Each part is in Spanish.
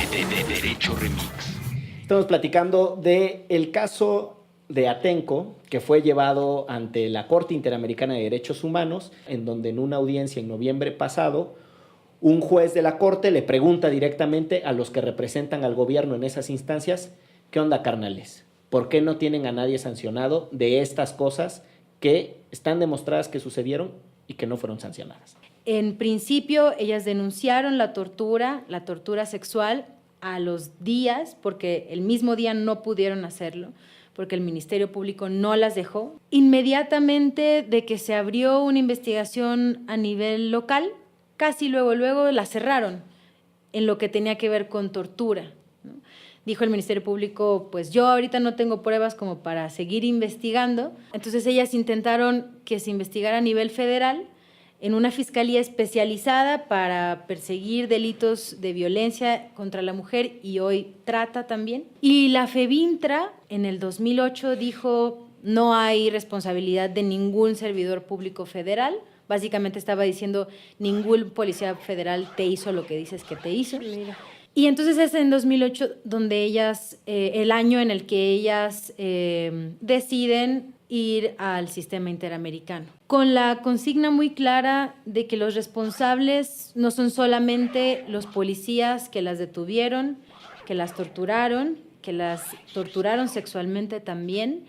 Derecho Remix. Estamos platicando del caso de Atenco, que fue llevado ante la Corte Interamericana de Derechos Humanos, en donde en una audiencia en noviembre pasado, un juez de la Corte le pregunta directamente a los que representan al gobierno en esas instancias: ¿qué onda, carnales? ¿Por qué no tienen a nadie sancionado de estas cosas que están demostradas que sucedieron y que no fueron sancionadas? En principio, ellas denunciaron la tortura sexual a los días, porque el mismo día no pudieron hacerlo, porque el Ministerio Público no las dejó. Inmediatamente de que se abrió una investigación a nivel local, casi luego la cerraron en lo que tenía que ver con tortura, ¿no? Dijo el Ministerio Público, pues yo ahorita no tengo pruebas como para seguir investigando. Entonces ellas intentaron que se investigara a nivel federal en una fiscalía especializada para perseguir delitos de violencia contra la mujer y hoy trata también. Y la FEBINTRA en el 2008 dijo: no hay responsabilidad de ningún servidor público federal. Básicamente estaba diciendo: ningún policía federal te hizo lo que dices que te hizo. Mira. Y entonces es en 2008 donde ellas, el año en el que ellas deciden ir al sistema interamericano, con la consigna muy clara de que los responsables no son solamente los policías que las detuvieron, que las torturaron sexualmente también,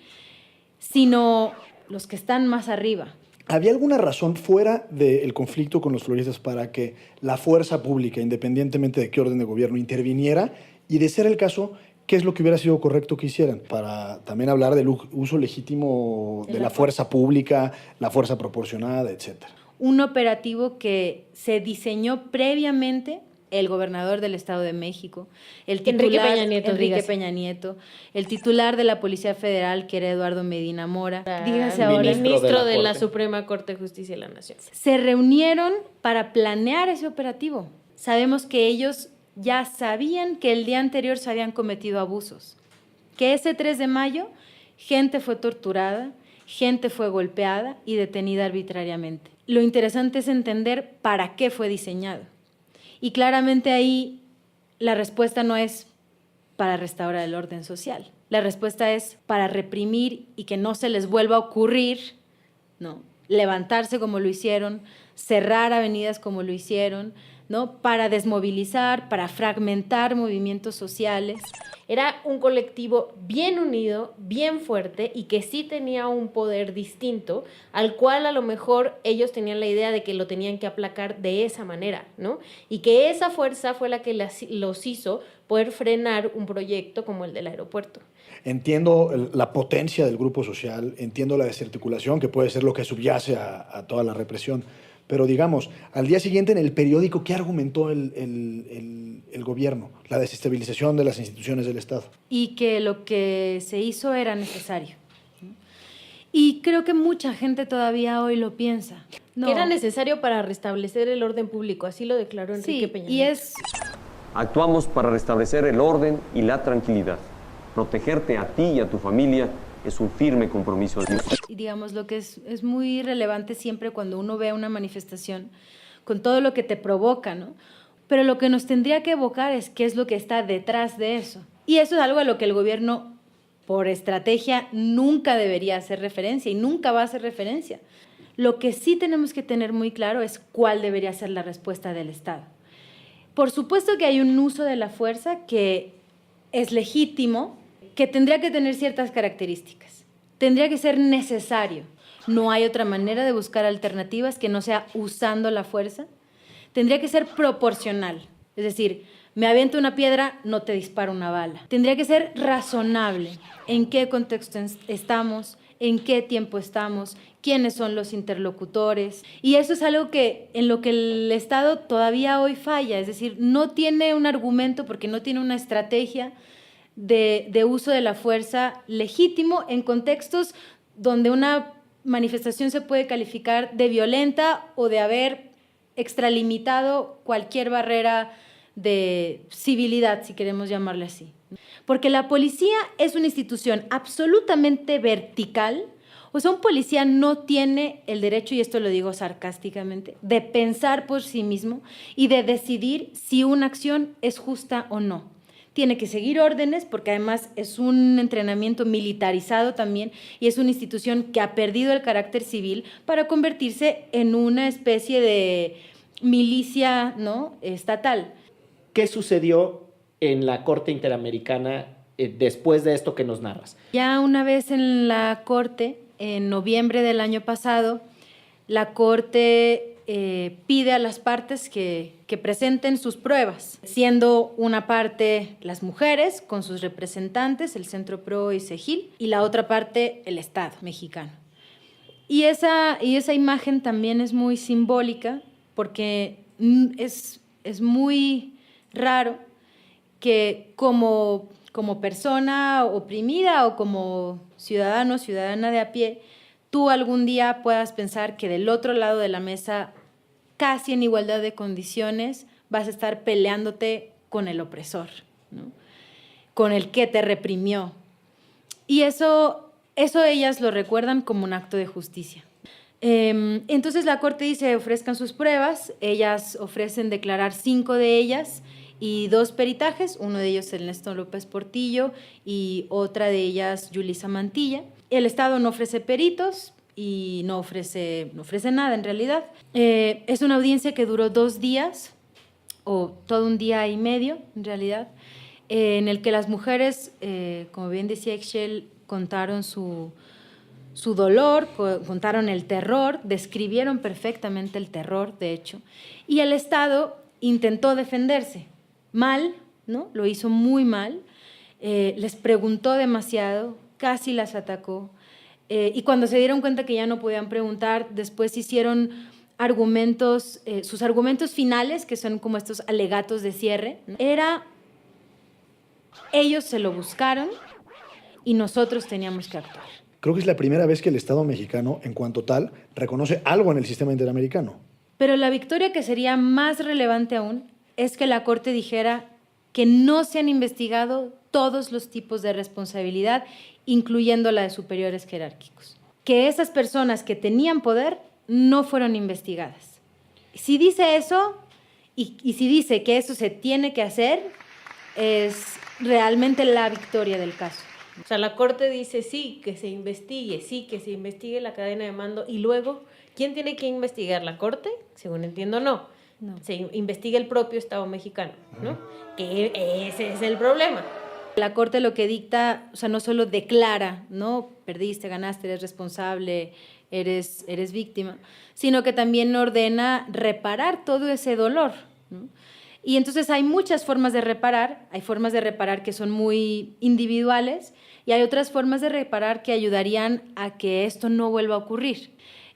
sino los que están más arriba. ¿Había alguna razón fuera del conflicto con los floristas para que la fuerza pública, independientemente de qué orden de gobierno, interviniera? Y de ser el caso, ¿qué es lo que hubiera sido correcto que hicieran? Para también hablar del uso legítimo de la fuerza pública, la fuerza proporcionada, etcétera. Un operativo que se diseñó previamente el gobernador del Estado de México, el titular Enrique Peña Nieto, el titular de la Policía Federal, que era Eduardo Medina Mora, dígase ahora ministro de la Suprema Corte de Justicia de la Nación. Se reunieron para planear ese operativo. Sabemos que ellos ya sabían que el día anterior se habían cometido abusos, que ese 3 de mayo gente fue torturada, gente fue golpeada y detenida arbitrariamente. Lo interesante es entender para qué fue diseñado. Y claramente ahí la respuesta no es para restaurar el orden social. La respuesta es para reprimir y que no se les vuelva a ocurrir, ¿no?, levantarse como lo hicieron, cerrar avenidas como lo hicieron, ¿no?, para desmovilizar, para fragmentar movimientos sociales. Era un colectivo bien unido, bien fuerte y que sí tenía un poder distinto, al cual a lo mejor ellos tenían la idea de que lo tenían que aplacar de esa manera, ¿no? Y que esa fuerza fue la que los hizo poder frenar un proyecto como el del aeropuerto. Entiendo la potencia del grupo social, entiendo la desarticulación, que puede ser lo que subyace a toda la represión. Pero digamos, al día siguiente en el periódico, ¿qué argumentó el gobierno? La desestabilización de las instituciones del Estado. Y que lo que se hizo era necesario. Y creo que mucha gente todavía hoy lo piensa. No. Que era necesario para restablecer el orden público, así lo declaró Enrique Peña Nieto. Actuamos para restablecer el orden y la tranquilidad. Protegerte a ti y a tu familia es un firme compromiso de Dios. Y digamos, lo que es muy relevante siempre cuando uno ve una manifestación, con todo lo que te provoca, ¿no? Pero lo que nos tendría que evocar es qué es lo que está detrás de eso. Y eso es algo a lo que el gobierno, por estrategia, nunca debería hacer referencia y nunca va a hacer referencia. Lo que sí tenemos que tener muy claro es cuál debería ser la respuesta del Estado. Por supuesto que hay un uso de la fuerza que es legítimo, que tendría que tener ciertas características. Tendría que ser necesario. No hay otra manera de buscar alternativas que no sea usando la fuerza. Tendría que ser proporcional. Es decir, me aviento una piedra, no te disparo una bala. Tendría que ser razonable. ¿En qué contexto estamos? ¿En qué tiempo estamos? ¿Quiénes son los interlocutores? Y eso es algo en lo que el Estado todavía hoy falla. Es decir, no tiene un argumento porque no tiene una estrategia de uso de la fuerza legítimo en contextos donde una manifestación se puede calificar de violenta o de haber extralimitado cualquier barrera de civilidad, si queremos llamarle así. Porque la policía es una institución absolutamente vertical, O sea, un policía no tiene el derecho, y esto lo digo sarcásticamente, de pensar por sí mismo y de decidir si una acción es justa o no. Tiene que seguir órdenes porque además es un entrenamiento militarizado también y es una institución que ha perdido el carácter civil para convertirse en una especie de milicia, ¿no?, estatal. ¿Qué sucedió en la Corte Interamericana después de esto que nos narras? Ya una vez en la Corte, en noviembre del año pasado, la Corte pide a las partes que presenten sus pruebas, siendo una parte las mujeres con sus representantes, el Centro PRO y CEGIL, y la otra parte el Estado mexicano. Y esa imagen también es muy simbólica porque es muy raro que como persona oprimida o como ciudadano o ciudadana de a pie, tú algún día puedas pensar que del otro lado de la mesa, casi en igualdad de condiciones, vas a estar peleándote con el opresor, ¿no?, con el que te reprimió. Y eso ellas lo recuerdan como un acto de justicia. Entonces la Corte dice, ofrezcan sus pruebas, ellas ofrecen declarar 5 de ellas y 2 peritajes, uno de ellos Ernesto López Portillo y otra de ellas Yulisa Mantilla. El Estado no ofrece peritos y no ofrece nada en realidad. Es una audiencia que duró 2 días, o todo un día y medio en realidad, en el que las mujeres, como bien decía Ixchel, contaron su dolor, contaron el terror, describieron perfectamente el terror, de hecho, y el Estado intentó defenderse. Mal, ¿no? Lo hizo muy mal, les preguntó demasiado, casi las atacó, y cuando se dieron cuenta que ya no podían preguntar, después hicieron argumentos, sus argumentos finales, que son como estos alegatos de cierre, ¿no? Ellos se lo buscaron y nosotros teníamos que actuar. Creo que es la primera vez que el Estado mexicano, en cuanto tal, reconoce algo en el sistema interamericano. Pero la victoria que sería más relevante aún es que la Corte dijera que no se han investigado todos los tipos de responsabilidad, incluyendo la de superiores jerárquicos. Que esas personas que tenían poder no fueron investigadas. Si dice eso, y si dice que eso se tiene que hacer, es realmente la victoria del caso. O sea, la Corte dice sí, que se investigue la cadena de mando y luego, ¿quién tiene que investigar? ¿La Corte? Según entiendo, no. Se investiga el propio Estado mexicano, ¿no? Que ese es el problema. La Corte lo que dicta, o sea, no solo declara, ¿no?, perdiste, ganaste, eres responsable, eres víctima, sino que también ordena reparar todo ese dolor, ¿no? Y entonces hay muchas formas de reparar, hay formas de reparar que son muy individuales y hay otras formas de reparar que ayudarían a que esto no vuelva a ocurrir.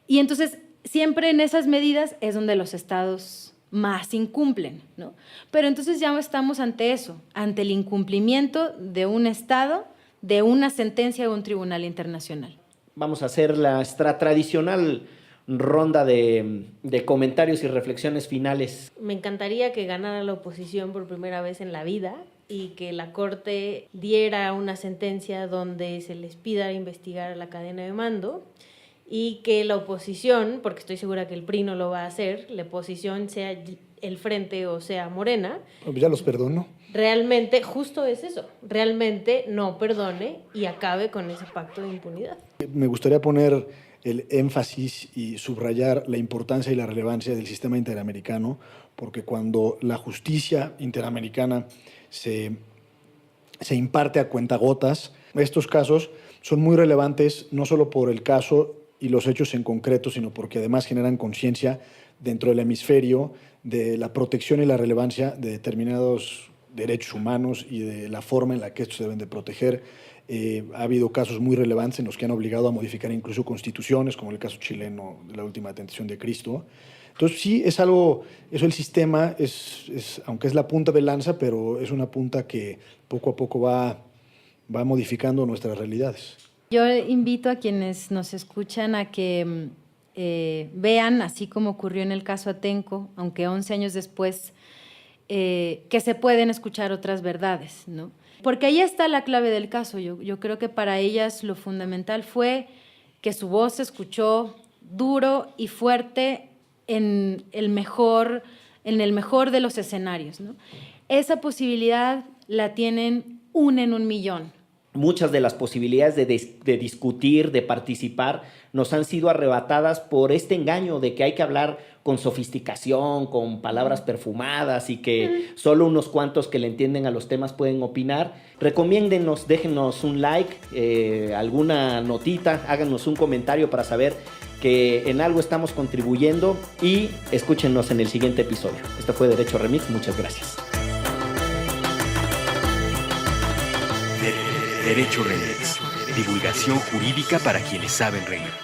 Y entonces siempre en esas medidas es donde los estados más incumplen, ¿no? Pero entonces ya estamos ante eso, ante el incumplimiento de un estado, de una sentencia de un tribunal internacional. Vamos a hacer nuestra tradicional ronda de comentarios y reflexiones finales. Me encantaría que ganara la oposición por primera vez en la vida y que la Corte diera una sentencia donde se les pida investigar a la cadena de mando y que la oposición, porque estoy segura que el PRI no lo va a hacer, la oposición sea el Frente o sea Morena. Ya los perdono. Realmente, justo es eso, realmente no perdone y acabe con ese pacto de impunidad. Me gustaría poner el énfasis y subrayar la importancia y la relevancia del sistema interamericano, porque cuando la justicia interamericana se imparte a cuentagotas, estos casos son muy relevantes no solo por el caso y los hechos en concreto, sino porque además generan conciencia dentro del hemisferio de la protección y la relevancia de determinados derechos humanos y de la forma en la que estos se deben de proteger. Ha habido casos muy relevantes en los que han obligado a modificar incluso constituciones, como el caso chileno de la última tentación de Cristo. Entonces sí, es algo, eso el sistema, aunque es la punta de lanza, pero es una punta que poco a poco va modificando nuestras realidades. Yo invito a quienes nos escuchan a que vean, así como ocurrió en el caso Atenco, aunque 11 años después, que se pueden escuchar otras verdades, ¿no? Porque ahí está la clave del caso. Yo creo que para ellas lo fundamental fue que su voz se escuchó duro y fuerte en el mejor de los escenarios, ¿no? Esa posibilidad la tienen 1 en 1,000,000. Muchas de las posibilidades de discutir, de participar, nos han sido arrebatadas por este engaño de que hay que hablar con sofisticación, con palabras perfumadas y que solo unos cuantos que le entienden a los temas pueden opinar. Recomiéndennos, déjenos un like, alguna notita, háganos un comentario para saber que en algo estamos contribuyendo y escúchenos en el siguiente episodio. Esto fue Derecho Remix, muchas gracias. Derecho Remix. Divulgación jurídica para quienes saben reír.